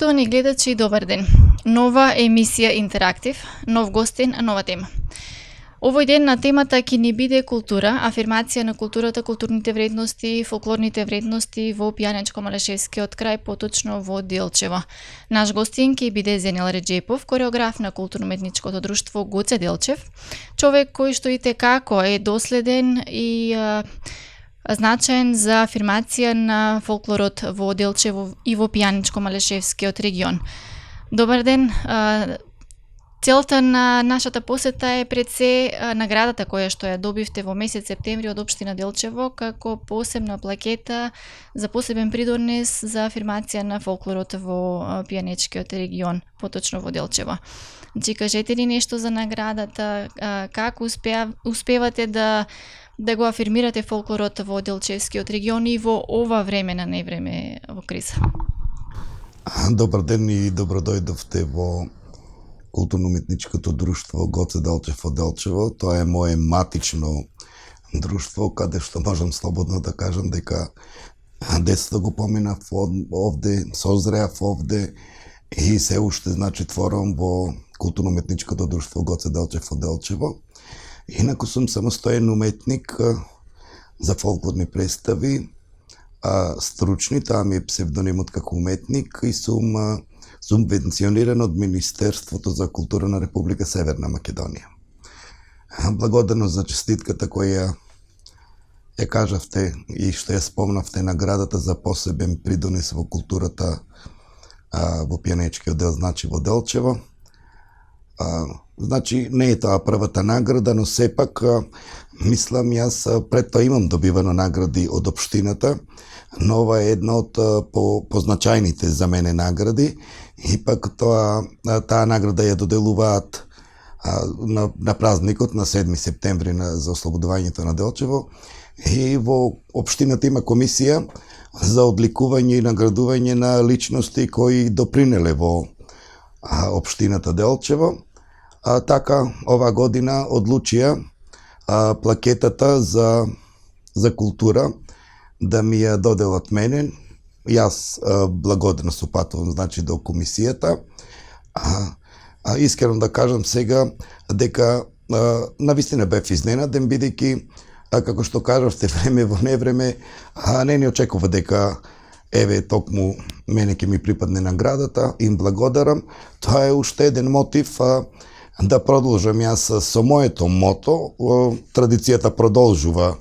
Поштовани гледачи, добар ден. Нова емисија Интерактив, нов гостин, нова тема. Овој ден на темата ќе ни биде култура, афирмација на културата, културните вредности, фолклорните вредности во Пијанечко-Малешевскиот крај, поточно во Делчево. Наш гостин ќе биде Зенел Реџепов, кореограф на културно-уметничкото друштво Гоце Делчев, човек кој што и како е доследен и значаен за афирмација на фолклорот во Делчево и во Пијанечко-Малешевскиот регион. Добар ден. Целта на нашата посета е пред се наградата која што ја добивте во месец септември од општина Делчево како посебна плакета за посебен придонес за афирмација на фолклорот во Пијанечкиот регион, поточно во Делчево. Значи, кажете ли нешто за наградата, како успевате да го афирмирате фолклорот во Делчевскиот регион и во ова време на невреме во криза? Добар ден и добро дојдовте во културно-уметничкото друштво Гоце Делчев од Делчево. Тоа е мое матично друштво, каде што можам слободно да кажам дека детството го поминав овде, созреав овде и се уште творам во културно-уметничкото друштво Гоце Делчев од Делчево. Инаку сум самостоен уметник за фолклорни представи, стручни, таа ми е псевдонимот како уметник и сум субвенциониран од Министерството за култура на Република Северна Македонија. Благодарно за честитката која ја кажавте и што ја спомнавте, наградата за посебен придонес во културата во Пијанечкиот дел, значи во Делчево. Значи, не е тоа првата награда, но сепак, мислам, јас пред тоа имам добивано награди од општината, но ова е една од позначајните за мене награди, и пак таа награда ја доделуваат на празникот на 7 септември за ослободувањето на Делчево, и во општината има комисија за одликување и наградување на личности кои допринеле во општината Делчево. Така, ова година одлучија плакетата за култура да ми ја доделат мене. Јас благодарно се упатувам, значи, до комисијата. Искрено да кажам сега дека навистина бев изненаден, бидејќи, како што кажавте, време во невреме, не ни очекува дека еве токму мене ќе ми припадне наградата. Им благодарам. Тоа е уште еден мотив да продолжам јас со моето мото. Традицијата продолжува.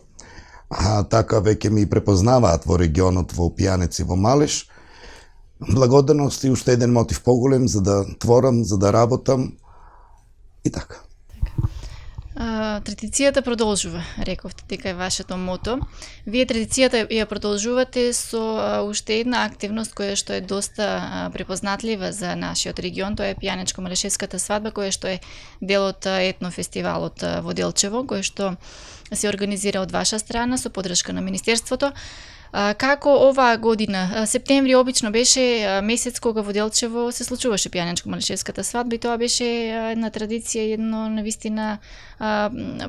Така веќе ми препознаваат во регионот, во Пијанец и во Малеш. Благодарност и уште еден мотив поголем за да творам, за да работам и така. Традицијата продолжува, рековте дека е вашето мото. Вие традицијата ја продолжувате со уште една активност која што е доста препознатлива за нашиот регион, тоа е Пијанечко-Малешевската свадба, која што е дел од етнофестивалот во Делчево, кој што се организира од ваша страна со поддршка на Министерството. Како оваа година? Септември обично беше месец кога во Делчево се случуваше Пијанечко-Малешевската свадба и тоа беше една традиција, едно навистина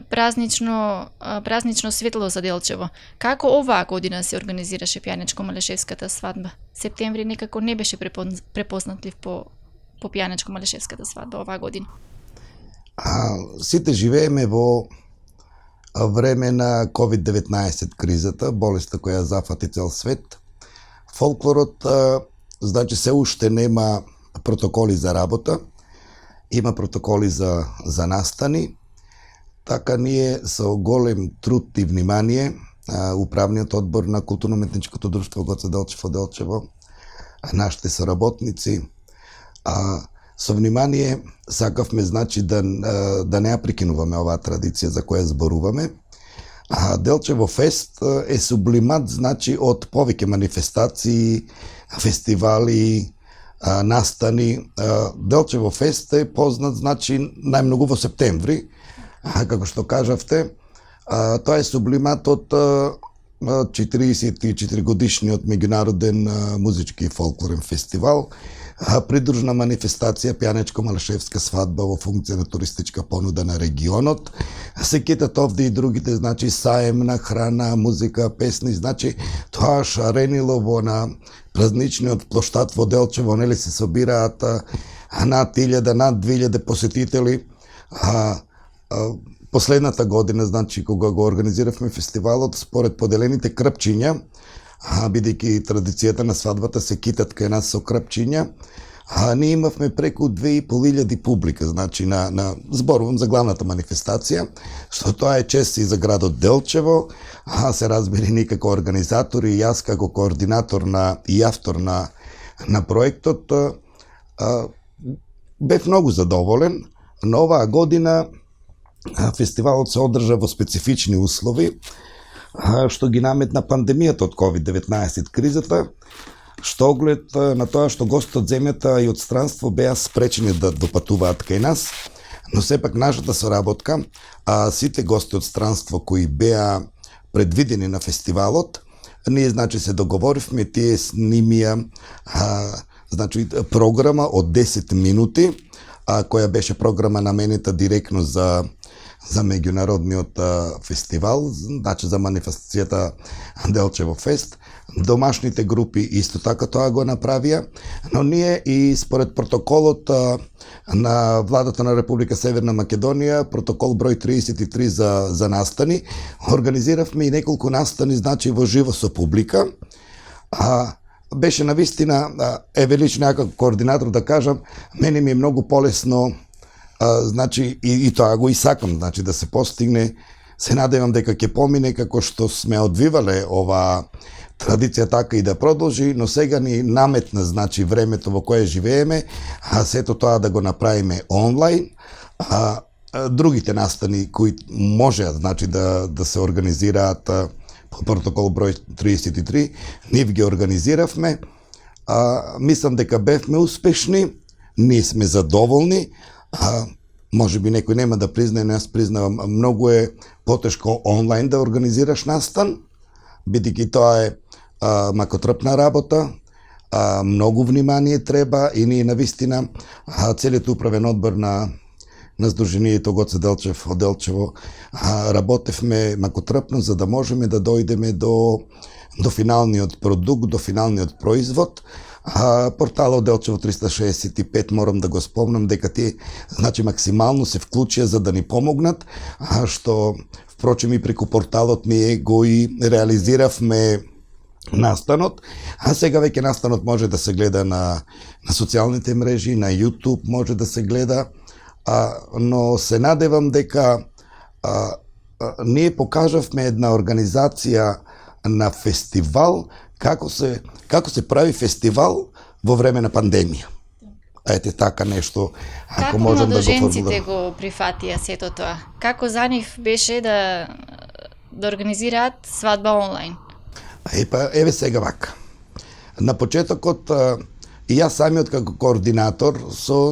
празнично светло за Делчево. Како оваа година се организираше Пијанечко-Малешевската свадба? Септември некако не беше препознатлив по Пијанечко-Малешевската свадба оваа година. Сите живееме во време на COVID-19 кризата, болеста која зафати цел свет. Фолклорот, значи, се уште нема протоколи за работа, има протоколи за настани. Така ние со голем труд и внимание, управниот одбор на културно-уметничкото друштво Гоце Делчев од Делчево, нашите соработници, со внимание сакавме, значи, да не ја прекинуваме оваа традиција за која зборуваме. Делчево фест е сублимат, значи, од повеќе манифестации, фестивали, настани. Делчево фест е познат, значи, најмногу во септември, како што кажавте. Тоа е сублимат од 44 годишниот меѓународен музички и фолклорен фестивал, придружна манифестација Пијанечко-Малешевска свадба во функција на туристичка понуда на регионот. Се кетат овде и другите, значи, саем на храна, музика, песни, значи, тоа шаренило во на празничниот площад во Делчево, нели се собираат над 1000, над 2000 посетители. Последната година, значи, кога го организиравме фестивалот, според поделените кръпчиња, бидејќи традицијата на свадбата се китат кај нас со кръпчиња, ние имавме преку 2500 публика, значи зборувам за главната манифестација, што тоа е чест и за градот Делчево, се разбери ни како организатор и јас како координатор и автор на проектот, бев многу задоволен, но оваа година фестивалот се одржа во специфични услови, што ги наметна пандемијата од COVID-19 кризата, што оглед на тоа што гостите од земјата и од странство беа спречени да допатуваат кај нас, но сепак нашата соработка, сите гости од странство кои беа предвидени на фестивалот, ние значи се договоривме, тие снимија значи програма од 10 минути, која беше програма наменета директно за меѓународниот фестивал, значи за манифестацијата Делчево Фест. Домашните групи исто така тоа го направија, но ние и според протоколот на владата на Република Северна Македонија, протокол број 33 за настани, организиравме и неколку настани, значи во живо со публика. Беше навистина, лично ја како координатор да кажам, мене ми е многу полесно, значи и тоа го и сакам, значи да се постигне. Се надевам дека ќе помине како што сме одвивале ова традиција така и да продолжи, но сега ни наметна, значи, времето во кое живееме, сето тоа да го направиме онлайн. Другите настани кои можеат, значи, да се организираат по протокол број 33, ние ги организиравме. Мислам дека бевме успешни, ние сме задоволни. Може би некој нема да признае, но јас признавам, многу е потешко онлайн да организираш настан, бидејќи тоа е макотрпна работа, многу внимание треба и ние навистина целиот управен одбор на Сдруженијето Гоце Делчев од Делчево работевме макотрпно за да можеме да дојдеме до финалниот продукт, до финалниот производ. Порталот Делчево 365, морам да го спомнам дека тие, значи, максимално се вклучија за да ни помогнат, што впрочем и преку порталот ние го и реализиравме настанот, сега веќе настанот може да се гледа на социјалните мрежи, на YouTube може да се гледа, но се надевам дека ние покажавме една организација на фестивал, како се прави фестивал во време на пандемија. Ете така нешто, ако можам да го формулирам. Како младоженците го прифатија сето тоа? Како за нив беше да организираат свадба онлайн? Еве сега вака. На почетокот и јас самиот како координатор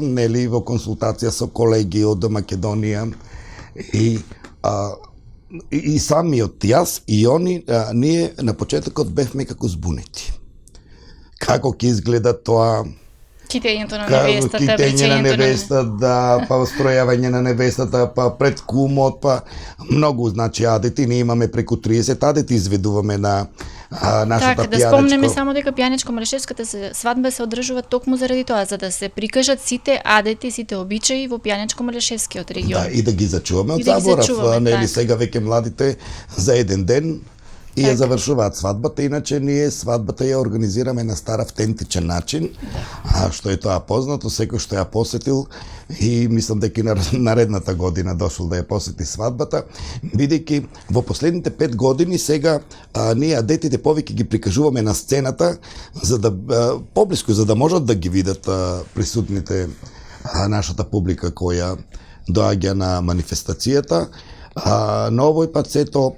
нели во консултација со колеги од Македонија и самиот јас и они, ние на почетокот бевме како збунети. Како ќе изгледа тоа? Китењето на невестата, китење на невестата, па стројавање на невестата, па пред кумот, па многу, значи, адети. Ние имаме преку 30 адети, изведуваме на нашата пијанечко. Да спомнеме само дека пијанечко-малешевската свадба се одржува токму заради тоа, за да се прикажат сите адети, сите обичаи во пијанечко-малешевскиот регион. Да, и да ги зачуваме од заборав. Нели сега веќе младите за еден ден и ја завршуваат свадбата, иначе ние свадбата ја организираме на стар автентичен начин, што е тоа познато, секој што ја посетил и мислам дека и наредната година дошол да ја посети свадбата, бидејќи во последните 5 години сега ние адетите повеќе ги прикажуваме на сцената за да поблиску, за да можат да ги видат присутните нашата публика која доаѓа на манифестацијата. Но овој пат сето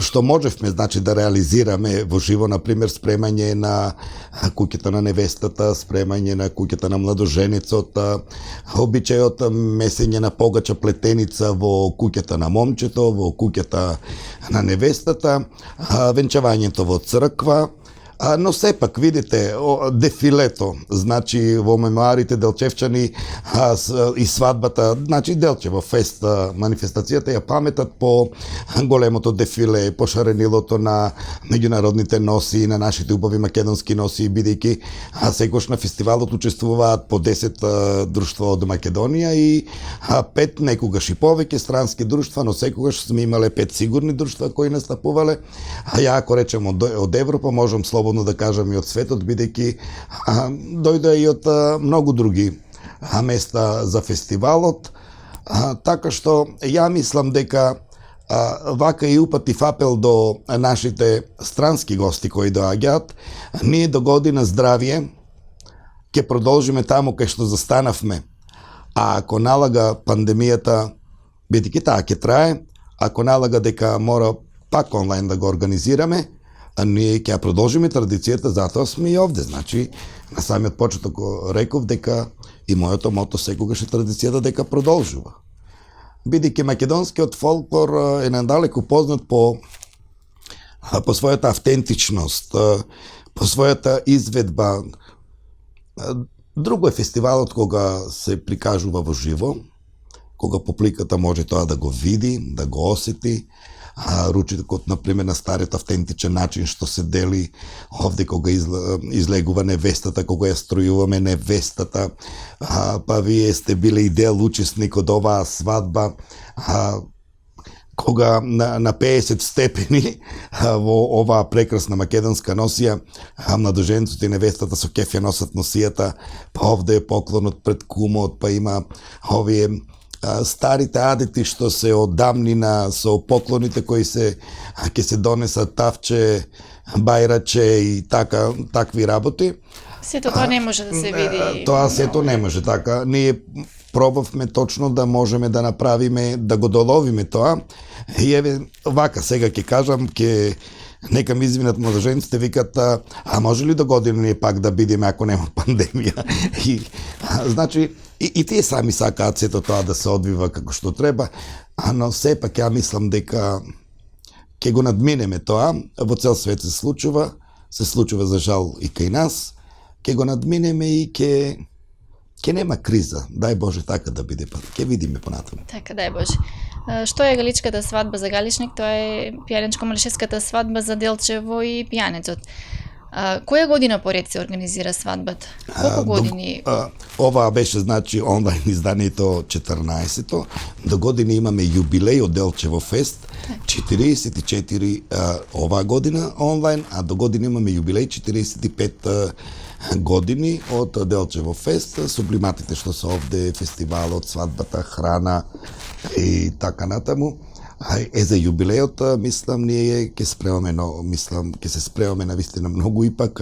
што можевме, значи, да реализираме во живо, например, спремање на куќата на невестата, спремање на куќата на младоженецот, обичајот месење на погача плетеница во куќата на момчето, во куќата на невестата, венчавањето во црква, Но сепак, видите, дефилето, значи во мемуарите Делчевчани и свадбата, значи Делчево фест, манифестацијата ја паметат по големото дефиле, по шаренилото на меѓународните носи, на нашите убави македонски носи, бидејќи секош на фестивалот учествуваат по 10 друштва од Македонија и 5, некогаш и повеќе странски друштва, но секогаш сме имале 5 сигурни друштва кои настапувале. Ја ако речем од Европа, можам слободно да кажам и од светот, бидејќи дојде и од многу други места за фестивалот. Така што ја мислам дека вака и упатив апел до нашите странски гости кои доаѓаат, ние до година здравие ќе продолжиме таму кај што застанавме. А ако налага пандемијата, бидејќи таа ќе трае, ако налага дека мора пак онлайн да го организираме, а ние ќе продолжиме традицијата, затоа сме и овде. Значи, на самиот почеток реков дека и моето мото секогаш е традицијата дека продолжува. Бидејќи македонскиот фолклор е надалеку познат по својата автентичност, по својата изведба. Друго е фестивалот кога се прикажува во живо, кога публиката може тоа да го види, да го осети, ручекот, например, на стариот автентичен начин што се дели овде кога излегува невестата, кога ја стројуваме невестата, па вие сте биле и дел учесник од оваа свадба, кога на 50 степени во оваа прекрасна македонска носија младоженцот и невестата со кеф ја носат носијата, па овде е поклонот пред кумот, па има овие старите адети што се од давнина со поклоните кои ќе се донесат тавче, бајраче и такви работи. Сето тоа не може да се види. Тоа сето не може така. Ние пробавме точно да можеме да направиме, да го доловиме тоа. И еве вака сега ќе кажам, нека ми извинат младоженците, викат, може ли до година ние пак да бидеме ако нема пандемија? Значи, и тие сами сакаат сето тоа да се одвива како што треба, но сепак ја мислам дека ќе го надминеме тоа, во цел свет се случува за жал и кај нас, ќе го надминеме и ќе нема криза. Дај Боже така да биде, ќе видиме понатаму. Така, дај Боже. Што е галичката свадба за Галичник? Тоа е пијанечко-малишевската свадба за Делчево и пијанецот. Која година поред се организира свадбата? Колку години? Ова беше, значи, онлайн изданието 14-то. До година имаме јубилеј од Делчево фест, 44 оваа година онлайн, а до година имаме јубилеј 45 години од Делчево фест, сублиматите што се овде, фестивалот, свадбата, храна и така натаму. За јубилејот, мислам, ние ќе се спремаме на вистина многу, ипак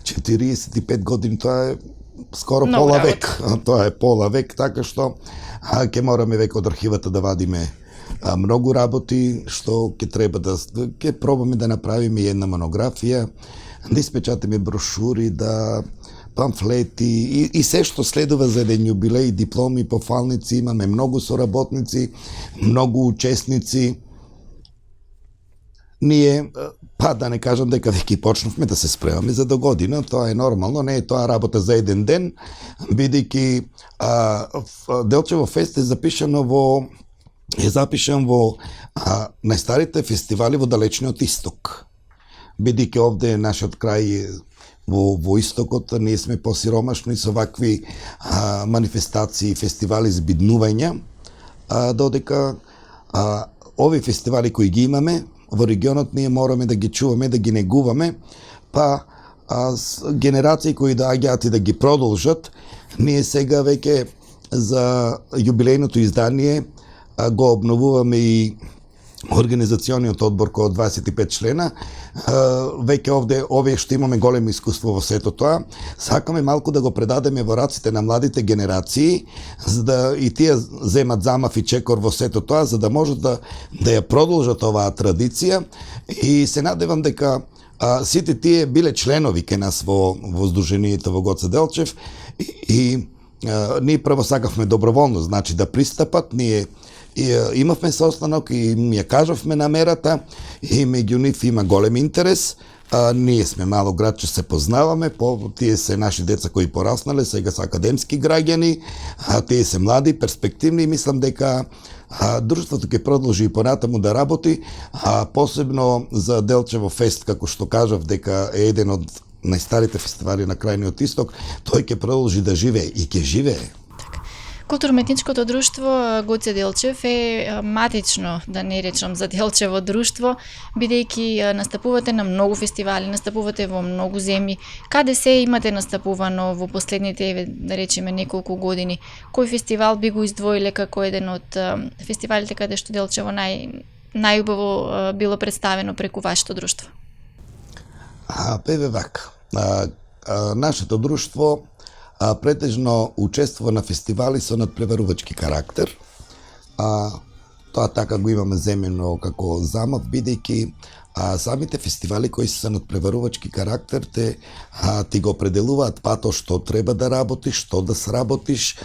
45 години, тоа е скоро пола век. Тоа е пола век, така што ќе мораме веќе од архивата да вадиме многу работи, што ќе пробаме да направиме една монографија, да испечатиме брошури, памфлети и се што следува за еден јубилеј, дипломи, пофалници, имаме многу соработници, многу учесници. Ние, да не кажам дека веќе почнавме да се спремаме за до година, тоа е нормално, не е тоа работа за еден ден, бидејќи Делчево фест е запишан во најстарите фестивали во далечниот исток. Бидејќи овде нашиот крај во истокот, ние сме посиромашни со вакви манифестации, фестивали збиднувања, додека овие фестивали кои ги имаме во регионот, ние мораме да ги чуваме, да ги негуваме, па генерации кои доаѓаат и да ги продолжат. Ние сега веќе за јубилејното издание го обновуваме и организациониот одбор кој од 25 члена. Веќе овие што имаме големо искуство во сето тоа, сакаме малку да го предадеме во раците на младите генерации, за да и тие земат замав и чекор во сето тоа, за да можат да ја продолжат оваа традиција. И се надевам дека сите тие биле членови кај нас во Сдруженијето во Гоце Делчев и ние прво сакавме доброволно, значи да пристапат. Ние имавме состанок и ја кажавме намерата и меѓу нив има голем интерес, Ние сме мало градче, се познаваме, тие се наши деца кои пораснале, сега се академски граѓани, тие се млади, перспективни и мислам дека друштвото ќе продолжи и понатаму да работи, посебно за Делчево фест, како што кажав, дека е еден од најстарите фестивали на крајниот исток, тој ќе продолжи да живее и ќе живее. Културно-уметничкото друштво Гоце Делчев е матично, да не речам за Делчево друштво, бидејќи настапувате на многу фестивали, настапувате во многу земји. Каде се имате настапувано во последните, да речеме, неколку години? Кој фестивал би го издвоиле како еден од фестивалите каде што Делчево најубаво било представено преку вашето друштво? Певе вака. Нашето друштво претежно учествува на фестивали со надпреварувачки карактер. Тоа така го имаме земено како замав, бидејќи самите фестивали кои се надпреварувачки карактер ти го определуваат пато што треба да работиш, што да сработиш,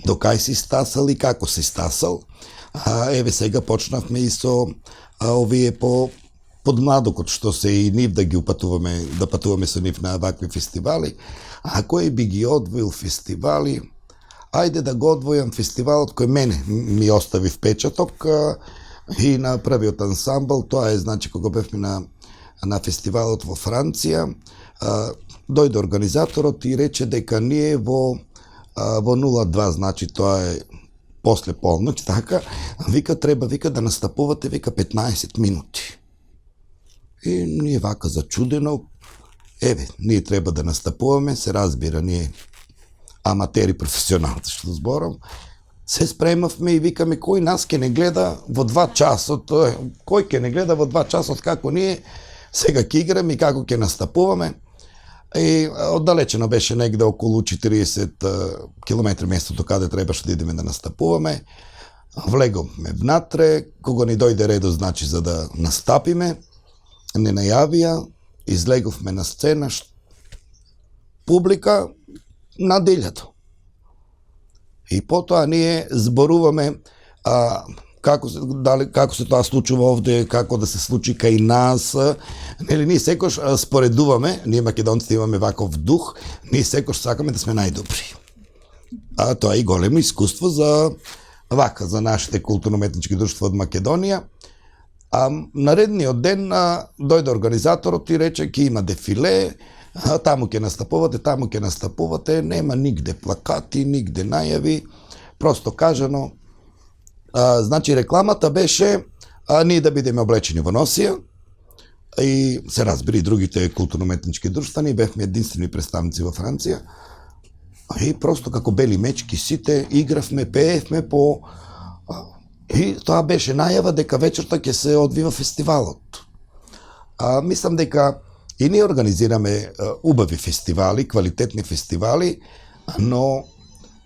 до кај си стасал и како си стасал. Еве сега почнавме и со овие под младокот, што се и нив да ги упатуваме, да патуваме со нив на вакви фестивали. Кој би ги одвоил фестивали? Ајде да го одвојам фестивалот кој мене ми остави впечаток и на првиот ансамбл, тоа е, значи, кога бевме на фестивалот во Франција, дојде организаторот и рече дека ние во 02, значи тоа е после полноќ, така, вика да настапувате, вика 15 минути. И ние вака зачудено, ние треба да настапуваме, се разбира, ние аматери професионалци, што зборам, се спремавме и викаме кој нас ке не гледа во 2 часот, кој ке не гледа во 2 часот како ние сега ке играме и како ке настапуваме. И оддалечено беше негде околу 40 километри местото каде требаше да идеме да настапуваме. Влеговме внатре, кога ни дојде редо, значи, за да настапиме, не најавија, излеговме на сцена, публика на делјато. И потоа ние зборуваме како се тоа случува овде, како да се случи кај нас. Ние секош споредуваме, ние македонците имаме ваков дух, ние секош сакаме да сме најдобри. Тоа е и големо искуство за нашите културно-уметнички друштва од Македонија. Наредниот ден дојде организаторот и рече ке има дефиле, таму ќе настапувате, нема нигде плакати, нигде најави, просто кажано. Значи рекламата беше ние да бидеме облечени во носија и се разбира и другите културно-уметнички друштва, ние бевме единствени представници во Франција и просто како бели мечки сите игравме, пеевме и тоа беше најава дека вечерта ќе се одвива фестивалот. Мислам дека и ние организираме убави фестивали, квалитетни фестивали, но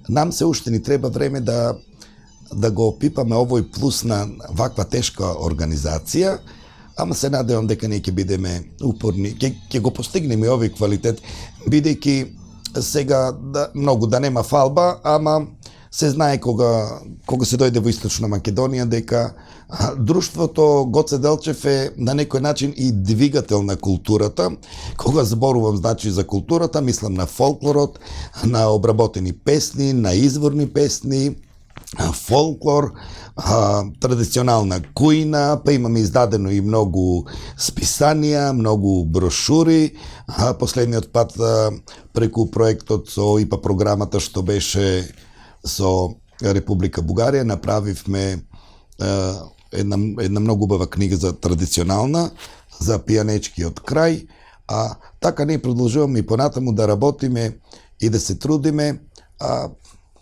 нам се уште ни треба време да го опипаме овој плюс на ваква тешка организација, ама се надевам дека ние ќе бидеме упорни, ќе го постигнеме овој квалитет, бидејќи сега многу да нема фалба, ама се знае кога се дојде во Источна Македонија дека друштвото Гоце Делчев е на некој начин и двигател на културата. Кога зборувам, значи, за културата, мислам на фолклорот, на обработени песни, на изворни песни, фолклор, традиционална кујна, па имаме издадено и многу списанија, многу брошури. Последниот пат преку проектот со ИПА програмата што беше со Република Бугарија направивме една многу убава книга за традиционална, за пијанечкиот крај. Така ние продолжуваме и понатаму да работиме и да се трудиме.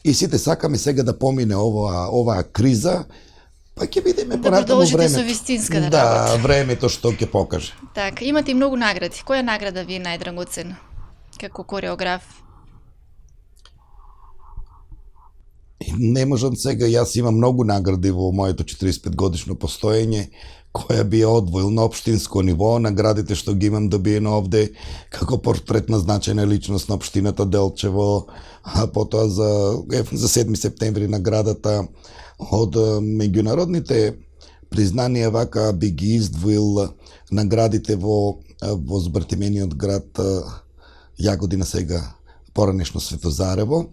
И сите сакаме сега да помине оваа криза, па ќе бидеме понатаму времето. Да продолжите со вистинска работа. Да, времето што ќе покаже. Така, имате и многу награди. Која награда ви е најдрагоцена како кореограф? Не можам сега, јас имам многу награди во моето 45 годишно постоење, која би одвоил на општинско ниво, наградите што ги имам добиено овде, како портретна значајна личност на општината Делчево, потоа за 7 септември наградата од меѓународните признанија, вака би ги издвоил наградите во во збртимениот град Јагодина, сега поранешно Светозарево,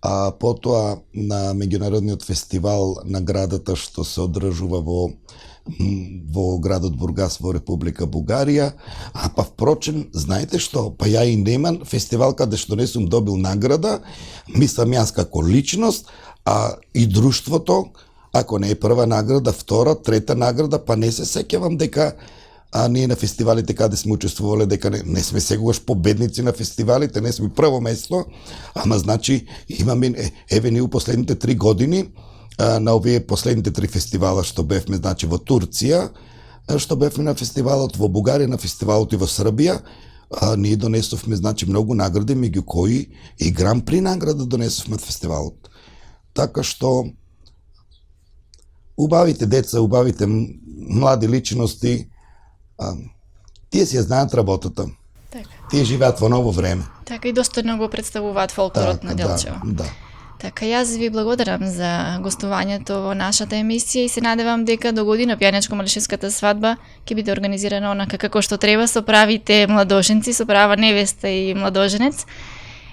а потоа на меѓународниот фестивал на градата што се одржува во градот Бургас во Република Бугарија. А па впрочем, знаете што, па ја и немам фестивал каде што не сум добил награда, мислам јас како личност, а и друштвото, ако не е прва награда, втора, трета награда, па не се сеќавам дека ние на фестивалите каде сме учествувале, дека не сме сегогаш победници на фестивалите, не сме прво место, ама значи имаме, еве ние у последните 3 години, на овие последните 3 фестивала што бевме, значи во Турција, што бевме на фестивалот во Бугарија, на фестивалот и во Србија, ние донесовме, значи, многу награди, меѓу кои и Гран При награда донесовме од фестивалот. Така што убавите деца, убавите млади личности, тие си ја знаат работата. Така. Тие живеат во ново време. Така и достојно го представуваат фолклорот на Делчево. Да. Така, јас ви благодарам за гостувањето во нашата емисија и се надевам дека до година пијанечко-малишевската свадба ќе биде организирана онака како што треба, со правите младоженци, со права невеста и младоженец.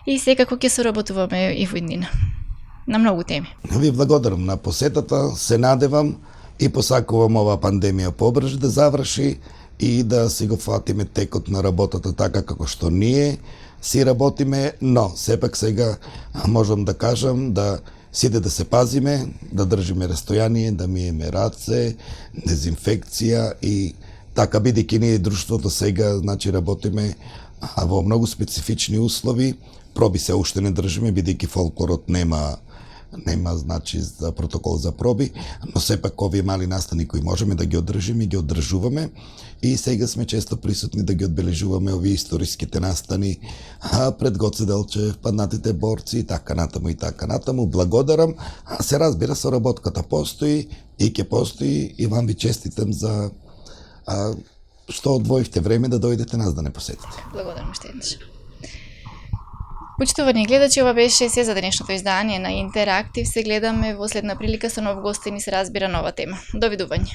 И секако ќе соработуваме и во иднина на многу теми. Ви благодарам на посетата, се надевам и посакувам оваа пандемија побрзо да заврши и да си го фатиме текот на работата така како што ние си работиме, но сепак сега можам да кажам да сите да се пазиме, да држиме растојание, да миеме раце, дезинфекција и така, бидејќи ние друштвото сега, значи, работиме во многу специфични услови, проби се уште не држиме, бидејќи фолклорот нема значи за протокол за проби, но сепак овие мали настани кои можеме да ги одржиме и ги одржуваме и сега сме често присутни да ги одбележуваме овие историските настани пред Гоце Делчев, паднатите борци и така натаму и така натаму. Благодарам, се разбира, соработката постои и ќе постои и вам ви честитам за што одвоивте време да дојдете нас да не посетите. Благодарам уште еднаш. Почитувани гледачи, ова беше се за денешното издание на Интерактив. Се гледаме во следна прилика со нов гостин и се разбира нова тема. Довидување.